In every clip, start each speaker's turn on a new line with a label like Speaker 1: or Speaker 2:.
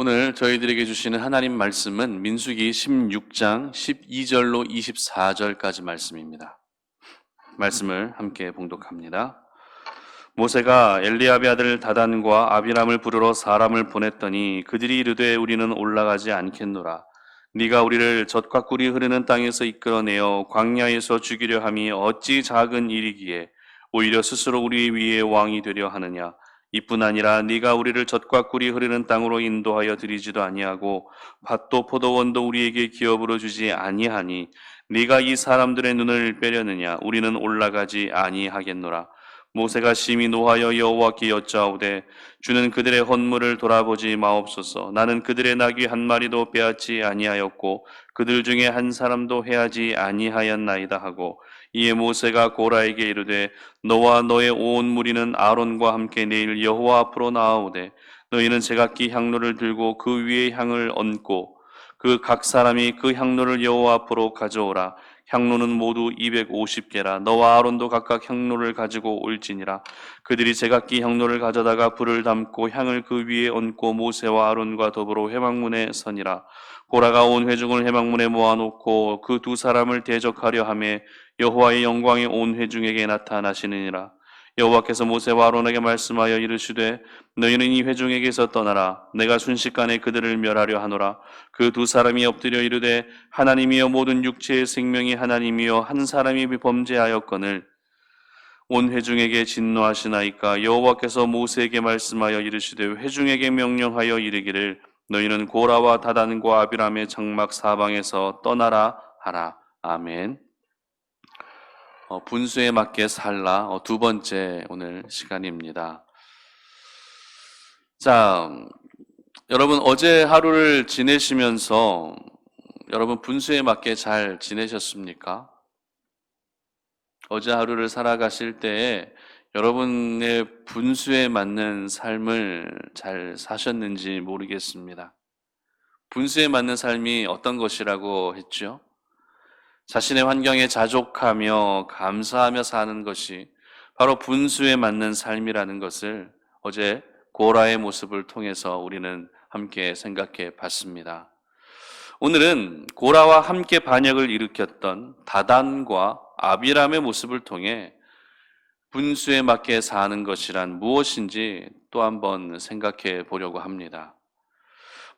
Speaker 1: 오늘 저희들에게 주시는 하나님 말씀은 민수기 16장 12절로 24절까지 말씀입니다. 말씀을 함께 봉독합니다. 모세가 엘리압의 아들 다단과 아비람을 부르러 사람을 보냈더니 그들이 이르되 우리는 올라가지 않겠노라. 네가 우리를 젖과 꿀이 흐르는 땅에서 이끌어내어 광야에서 죽이려 함이 어찌 작은 일이기에 오히려 스스로 우리 위에 왕이 되려 하느냐. 이뿐 아니라 네가 우리를 젖과 꿀이 흐르는 땅으로 인도하여 드리지도 아니하고 밭도 포도원도 우리에게 기업으로 주지 아니하니 네가 이 사람들의 눈을 빼려느냐. 우리는 올라가지 아니하겠노라. 모세가 심히 노하여 여호와께 여짜오되 주는 그들의 헌물을 돌아보지 마옵소서. 나는 그들의 나귀 한 마리도 빼앗지 아니하였고 그들 중에 한 사람도 해하지 아니하였나이다 하고, 이에 모세가 고라에게 이르되 너와 너의 온 무리는 아론과 함께 내일 여호와 앞으로 나아오되 너희는 제각기 향로를 들고 그 위에 향을 얹고 그 각 사람이 그 향로를 여호와 앞으로 가져오라. 향로는 모두 250개라. 너와 아론도 각각 향로를 가지고 올지니라. 그들이 제각기 향로를 가져다가 불을 담고 향을 그 위에 얹고 모세와 아론과 더불어 회막문에 서니라. 고라가 온 회중을 회막문에 모아놓고 그 두 사람을 대적하려 하매 여호와의 영광이 온 회중에게 나타나시느니라. 여호와께서 모세와 아론에게 말씀하여 이르시되 너희는 이 회중에게서 떠나라. 내가 순식간에 그들을 멸하려 하노라. 그 두 사람이 엎드려 이르되 하나님이여 모든 육체의 생명이 하나님이여 한 사람이 범죄하였거늘 온 회중에게 진노하시나이까. 여호와께서 모세에게 말씀하여 이르시되 회중에게 명령하여 이르기를 너희는 고라와 다단과 아비람의 장막 사방에서 떠나라 하라. 아멘. 분수에 맞게 살라 두 번째 오늘 시간입니다. 자, 여러분 어제 하루를 지내시면서 여러분 분수에 맞게 잘 지내셨습니까? 어제 하루를 살아가실 때에 여러분의 분수에 맞는 삶을 잘 사셨는지 모르겠습니다. 분수에 맞는 삶이 어떤 것이라고 했죠? 자신의 환경에 자족하며 감사하며 사는 것이 바로 분수에 맞는 삶이라는 것을 어제 고라의 모습을 통해서 우리는 함께 생각해 봤습니다. 오늘은 고라와 함께 반역을 일으켰던 다단과 아비람의 모습을 통해 분수에 맞게 사는 것이란 무엇인지 또 한번 생각해 보려고 합니다.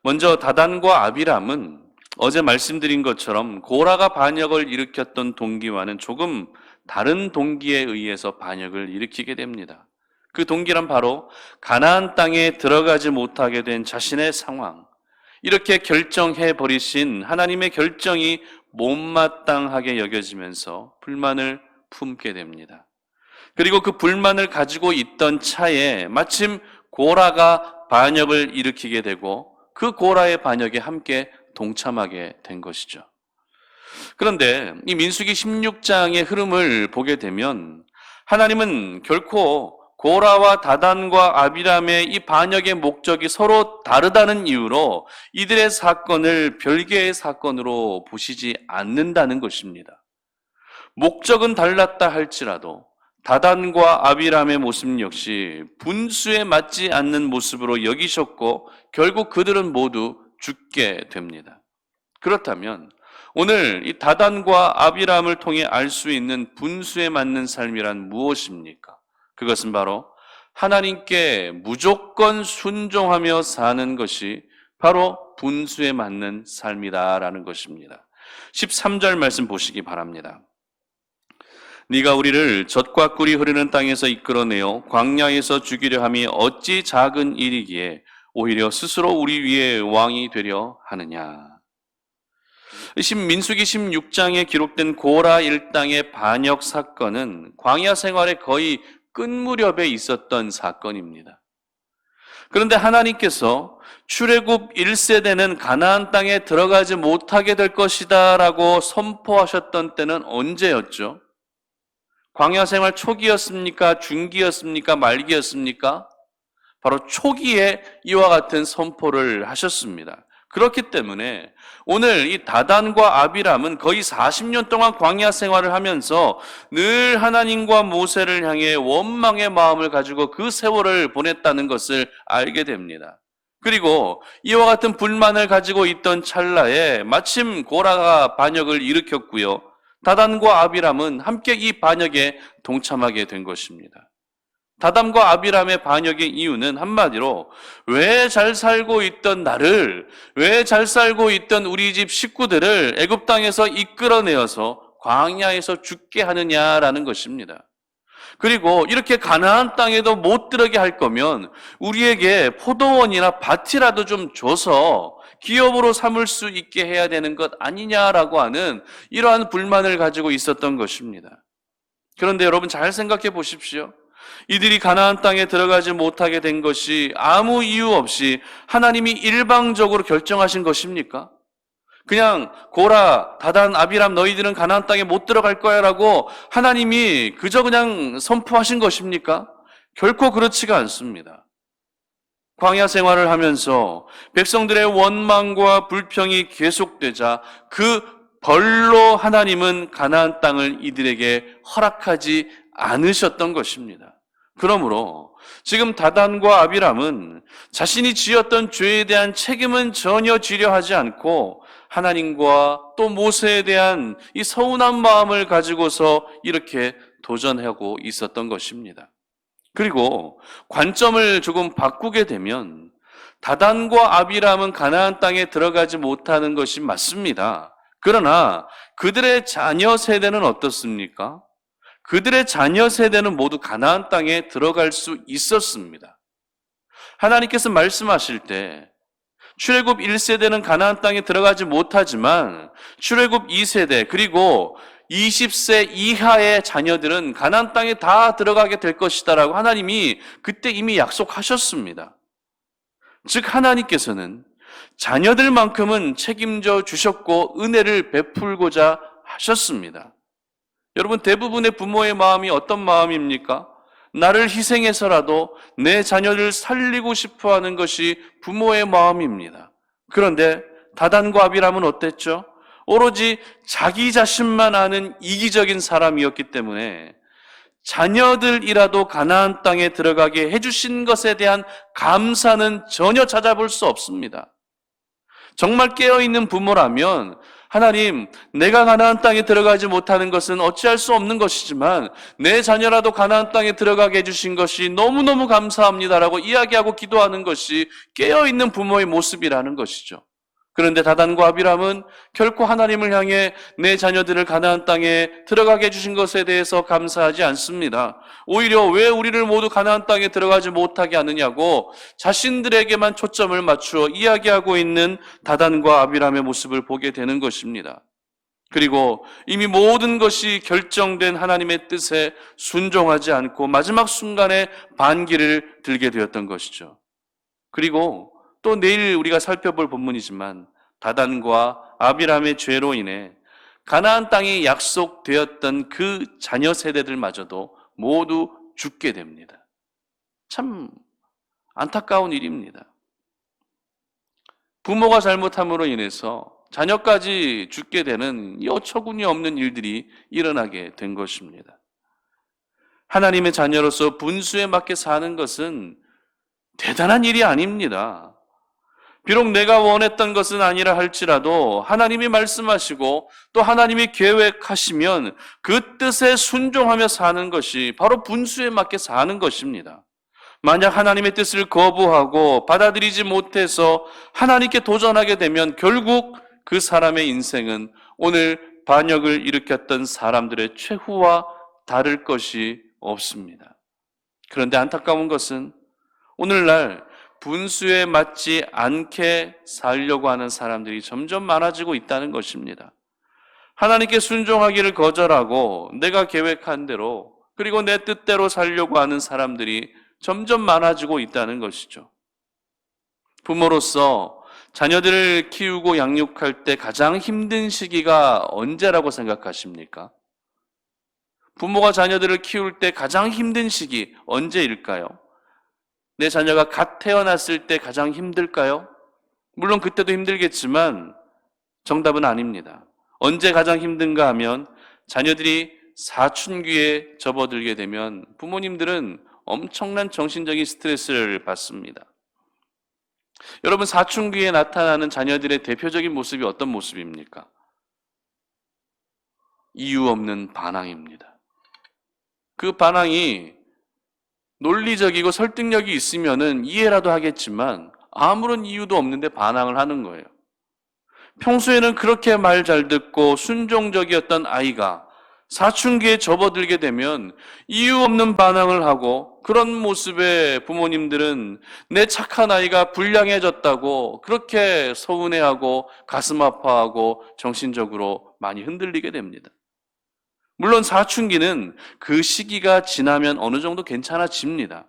Speaker 1: 먼저 다단과 아비람은 어제 말씀드린 것처럼 고라가 반역을 일으켰던 동기와는 조금 다른 동기에 의해서 반역을 일으키게 됩니다. 그 동기란 바로 가나안 땅에 들어가지 못하게 된 자신의 상황, 이렇게 결정해 버리신 하나님의 결정이 못마땅하게 여겨지면서 불만을 품게 됩니다. 그리고 그 불만을 가지고 있던 차에 마침 고라가 반역을 일으키게 되고 그 고라의 반역에 함께 동참하게 된 것이죠. 그런데 이 민수기 16장의 흐름을 보게 되면 하나님은 결코 고라와 다단과 아비람의 이 반역의 목적이 서로 다르다는 이유로 이들의 사건을 별개의 사건으로 보시지 않는다는 것입니다. 목적은 달랐다 할지라도 다단과 아비람의 모습 역시 분수에 맞지 않는 모습으로 여기셨고 결국 그들은 모두 죽게 됩니다. 그렇다면 오늘 이 다단과 아비람을 통해 알 수 있는 분수에 맞는 삶이란 무엇입니까? 그것은 바로 하나님께 무조건 순종하며 사는 것이 바로 분수에 맞는 삶이다라는 것입니다. 13절 말씀 보시기 바랍니다. 네가 우리를 젖과 꿀이 흐르는 땅에서 이끌어내어 광야에서 죽이려 함이 어찌 작은 일이기에 오히려 스스로 우리 위에 왕이 되려 하느냐. 민수기 16장에 기록된 고라 일당의 반역 사건은 광야 생활의 거의 끝 무렵에 있었던 사건입니다. 그런데 하나님께서 출애굽 1세대는 가나안 땅에 들어가지 못하게 될 것이다 라고 선포하셨던 때는 언제였죠? 광야 생활 초기였습니까? 중기였습니까? 말기였습니까? 바로 초기에 이와 같은 선포를 하셨습니다. 그렇기 때문에 오늘 이 다단과 아비람은 거의 40년 동안 광야 생활을 하면서 늘 하나님과 모세를 향해 원망의 마음을 가지고 그 세월을 보냈다는 것을 알게 됩니다. 그리고 이와 같은 불만을 가지고 있던 찰나에 마침 고라가 반역을 일으켰고요. 다단과 아비람은 함께 이 반역에 동참하게 된 것입니다. 다담과 아비람의 반역의 이유는 한마디로 왜 잘 살고 있던 나를, 왜 잘 살고 있던 우리 집 식구들을 애굽 땅에서 이끌어내어서 광야에서 죽게 하느냐라는 것입니다. 그리고 이렇게 가나안 땅에도 못 들어게 할 거면 우리에게 포도원이나 밭이라도 좀 줘서 기업으로 삼을 수 있게 해야 되는 것 아니냐라고 하는 이러한 불만을 가지고 있었던 것입니다. 그런데 여러분 잘 생각해 보십시오. 이들이 가나안 땅에 들어가지 못하게 된 것이 아무 이유 없이 하나님이 일방적으로 결정하신 것입니까? 그냥 고라, 다단, 아비람 너희들은 가나안 땅에 못 들어갈 거야라고 하나님이 그저 그냥 선포하신 것입니까? 결코 그렇지가 않습니다. 광야 생활을 하면서 백성들의 원망과 불평이 계속되자 그 벌로 하나님은 가나안 땅을 이들에게 허락하지 않으셨던 것입니다. 그러므로 지금 다단과 아비람은 자신이 지었던 죄에 대한 책임은 전혀 지려 하지 않고 하나님과 또 모세에 대한 이 서운한 마음을 가지고서 이렇게 도전하고 있었던 것입니다. 그리고 관점을 조금 바꾸게 되면 다단과 아비람은 가나안 땅에 들어가지 못하는 것이 맞습니다. 그러나 그들의 자녀 세대는 어떻습니까? 그들의 자녀 세대는 모두 가나안 땅에 들어갈 수 있었습니다. 하나님께서 말씀하실 때 출애굽 1세대는 가나안 땅에 들어가지 못하지만 출애굽 2세대 그리고 20세 이하의 자녀들은 가나안 땅에 다 들어가게 될 것이다라고 하나님이 그때 이미 약속하셨습니다. 즉 하나님께서는 자녀들만큼은 책임져 주셨고 은혜를 베풀고자 하셨습니다. 여러분 대부분의 부모의 마음이 어떤 마음입니까? 나를 희생해서라도 내 자녀를 살리고 싶어 하는 것이 부모의 마음입니다. 그런데 다단과 아비람은 어땠죠? 오로지 자기 자신만 아는 이기적인 사람이었기 때문에 자녀들이라도 가나안 땅에 들어가게 해주신 것에 대한 감사는 전혀 찾아볼 수 없습니다. 정말 깨어있는 부모라면 하나님, 내가 가나안 땅에 들어가지 못하는 것은 어찌할 수 없는 것이지만 내 자녀라도 가나안 땅에 들어가게 해주신 것이 너무너무 감사합니다라고 이야기하고 기도하는 것이 깨어있는 부모의 모습이라는 것이죠. 그런데 다단과 아비람은 결코 하나님을 향해 내 자녀들을 가나안 땅에 들어가게 해주신 것에 대해서 감사하지 않습니다. 오히려 왜 우리를 모두 가나안 땅에 들어가지 못하게 하느냐고 자신들에게만 초점을 맞추어 이야기하고 있는 다단과 아비람의 모습을 보게 되는 것입니다. 그리고 이미 모든 것이 결정된 하나님의 뜻에 순종하지 않고 마지막 순간에 반기를 들게 되었던 것이죠. 그리고 또 내일 우리가 살펴볼 본문이지만 다단과 아비람의 죄로 인해 가나안 땅이 약속되었던 그 자녀 세대들마저도 모두 죽게 됩니다. 참 안타까운 일입니다. 부모가 잘못함으로 인해서 자녀까지 죽게 되는 이 어처구니 없는 일들이 일어나게 된 것입니다. 하나님의 자녀로서 분수에 맞게 사는 것은 대단한 일이 아닙니다. 비록 내가 원했던 것은 아니라 할지라도 하나님이 말씀하시고 또 하나님이 계획하시면 그 뜻에 순종하며 사는 것이 바로 분수에 맞게 사는 것입니다. 만약 하나님의 뜻을 거부하고 받아들이지 못해서 하나님께 도전하게 되면 결국 그 사람의 인생은 오늘 반역을 일으켰던 사람들의 최후와 다를 것이 없습니다. 그런데 안타까운 것은 오늘날 분수에 맞지 않게 살려고 하는 사람들이 점점 많아지고 있다는 것입니다. 하나님께 순종하기를 거절하고 내가 계획한 대로 그리고 내 뜻대로 살려고 하는 사람들이 점점 많아지고 있다는 것이죠. 부모로서 자녀들을 키우고 양육할 때 가장 힘든 시기가 언제라고 생각하십니까? 부모가 자녀들을 키울 때 가장 힘든 시기 언제일까요? 내 자녀가 갓 태어났을 때 가장 힘들까요? 물론 그때도 힘들겠지만 정답은 아닙니다. 언제 가장 힘든가 하면 자녀들이 사춘기에 접어들게 되면 부모님들은 엄청난 정신적인 스트레스를 받습니다. 여러분, 사춘기에 나타나는 자녀들의 대표적인 모습이 어떤 모습입니까? 이유 없는 반항입니다. 그 반항이 논리적이고 설득력이 있으면은 이해라도 하겠지만 아무런 이유도 없는데 반항을 하는 거예요. 평소에는 그렇게 말 잘 듣고 순종적이었던 아이가 사춘기에 접어들게 되면 이유 없는 반항을 하고, 그런 모습에 부모님들은 내 착한 아이가 불량해졌다고 그렇게 서운해하고 가슴 아파하고 정신적으로 많이 흔들리게 됩니다. 물론 사춘기는 그 시기가 지나면 어느 정도 괜찮아집니다.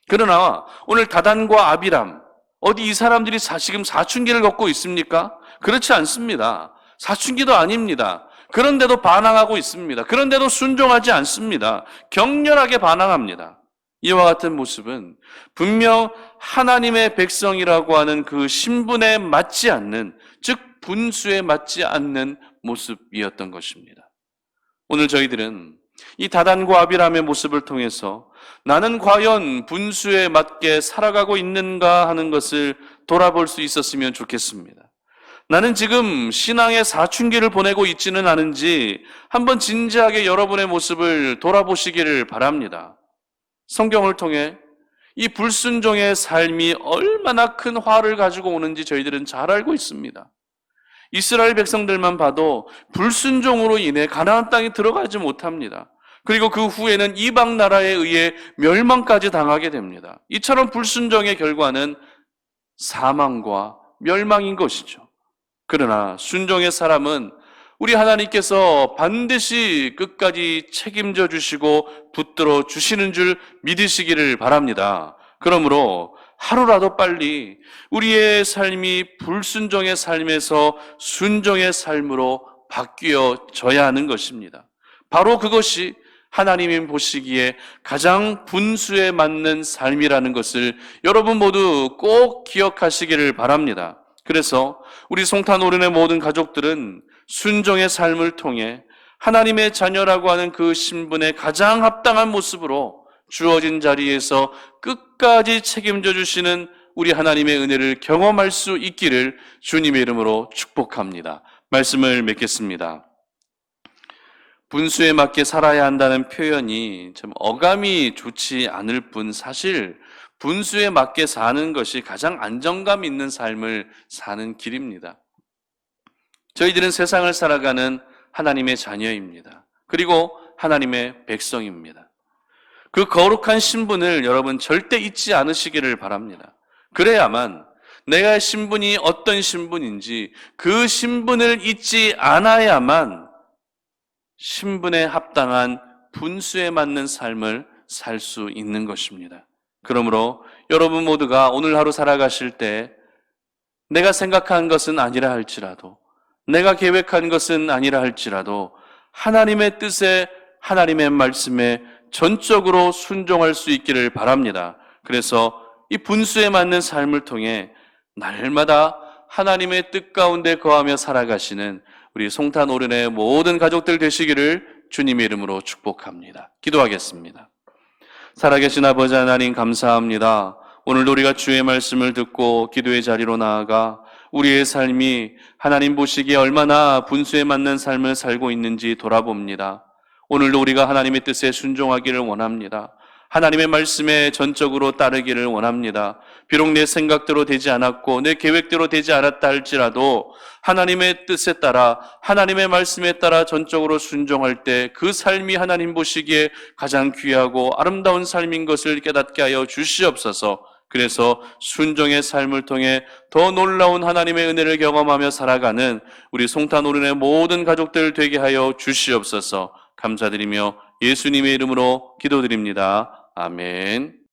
Speaker 1: 그러나 오늘 다단과 아비람, 어디 이 사람들이 지금 사춘기를 겪고 있습니까? 그렇지 않습니다. 사춘기도 아닙니다. 그런데도 반항하고 있습니다. 그런데도 순종하지 않습니다. 격렬하게 반항합니다. 이와 같은 모습은 분명 하나님의 백성이라고 하는 그 신분에 맞지 않는, 즉 분수에 맞지 않는 모습이었던 것입니다. 오늘 저희들은 이 다단과 아비람의 모습을 통해서 나는 과연 분수에 맞게 살아가고 있는가 하는 것을 돌아볼 수 있었으면 좋겠습니다. 나는 지금 신앙의 사춘기를 보내고 있지는 않은지 한번 진지하게 여러분의 모습을 돌아보시기를 바랍니다. 성경을 통해 이 불순종의 삶이 얼마나 큰 화를 가지고 오는지 저희들은 잘 알고 있습니다. 이스라엘 백성들만 봐도 불순종으로 인해 가나안 땅에 들어가지 못합니다. 그리고 그 후에는 이방 나라에 의해 멸망까지 당하게 됩니다. 이처럼 불순종의 결과는 사망과 멸망인 것이죠. 그러나 순종의 사람은 우리 하나님께서 반드시 끝까지 책임져 주시고 붙들어 주시는 줄 믿으시기를 바랍니다. 그러므로 하루라도 빨리 우리의 삶이 불순종의 삶에서 순종의 삶으로 바뀌어져야 하는 것입니다. 바로 그것이 하나님이 보시기에 가장 분수에 맞는 삶이라는 것을 여러분 모두 꼭 기억하시기를 바랍니다. 그래서 우리 송탄 오륜의 모든 가족들은 순종의 삶을 통해 하나님의 자녀라고 하는 그 신분에 가장 합당한 모습으로 주어진 자리에서 끝까지 책임져 주시는 우리 하나님의 은혜를 경험할 수 있기를 주님의 이름으로 축복합니다. 말씀을 맺겠습니다. 분수에 맞게 살아야 한다는 표현이 참 어감이 좋지 않을 뿐, 사실 분수에 맞게 사는 것이 가장 안정감 있는 삶을 사는 길입니다. 저희들은 세상을 살아가는 하나님의 자녀입니다. 그리고 하나님의 백성입니다. 그 거룩한 신분을 여러분 절대 잊지 않으시기를 바랍니다. 그래야만 내가 신분이 어떤 신분인지 그 신분을 잊지 않아야만 신분에 합당한 분수에 맞는 삶을 살 수 있는 것입니다. 그러므로 여러분 모두가 오늘 하루 살아가실 때 내가 생각한 것은 아니라 할지라도, 내가 계획한 것은 아니라 할지라도 하나님의 뜻에, 하나님의 말씀에 전적으로 순종할 수 있기를 바랍니다. 그래서 이 분수에 맞는 삶을 통해 날마다 하나님의 뜻 가운데 거하며 살아가시는 우리 송탄 오륜의 모든 가족들 되시기를 주님의 이름으로 축복합니다. 기도하겠습니다. 살아계신 아버지 하나님, 감사합니다. 오늘도 우리가 주의 말씀을 듣고 기도의 자리로 나아가 우리의 삶이 하나님 보시기에 얼마나 분수에 맞는 삶을 살고 있는지 돌아봅니다. 오늘도 우리가 하나님의 뜻에 순종하기를 원합니다. 하나님의 말씀에 전적으로 따르기를 원합니다. 비록 내 생각대로 되지 않았고 내 계획대로 되지 않았다 할지라도 하나님의 뜻에 따라, 하나님의 말씀에 따라 전적으로 순종할 때 그 삶이 하나님 보시기에 가장 귀하고 아름다운 삶인 것을 깨닫게 하여 주시옵소서. 그래서 순종의 삶을 통해 더 놀라운 하나님의 은혜를 경험하며 살아가는 우리 송탄 오륜의 모든 가족들 되게 하여 주시옵소서. 감사드리며 예수님의 이름으로 기도드립니다. 아멘.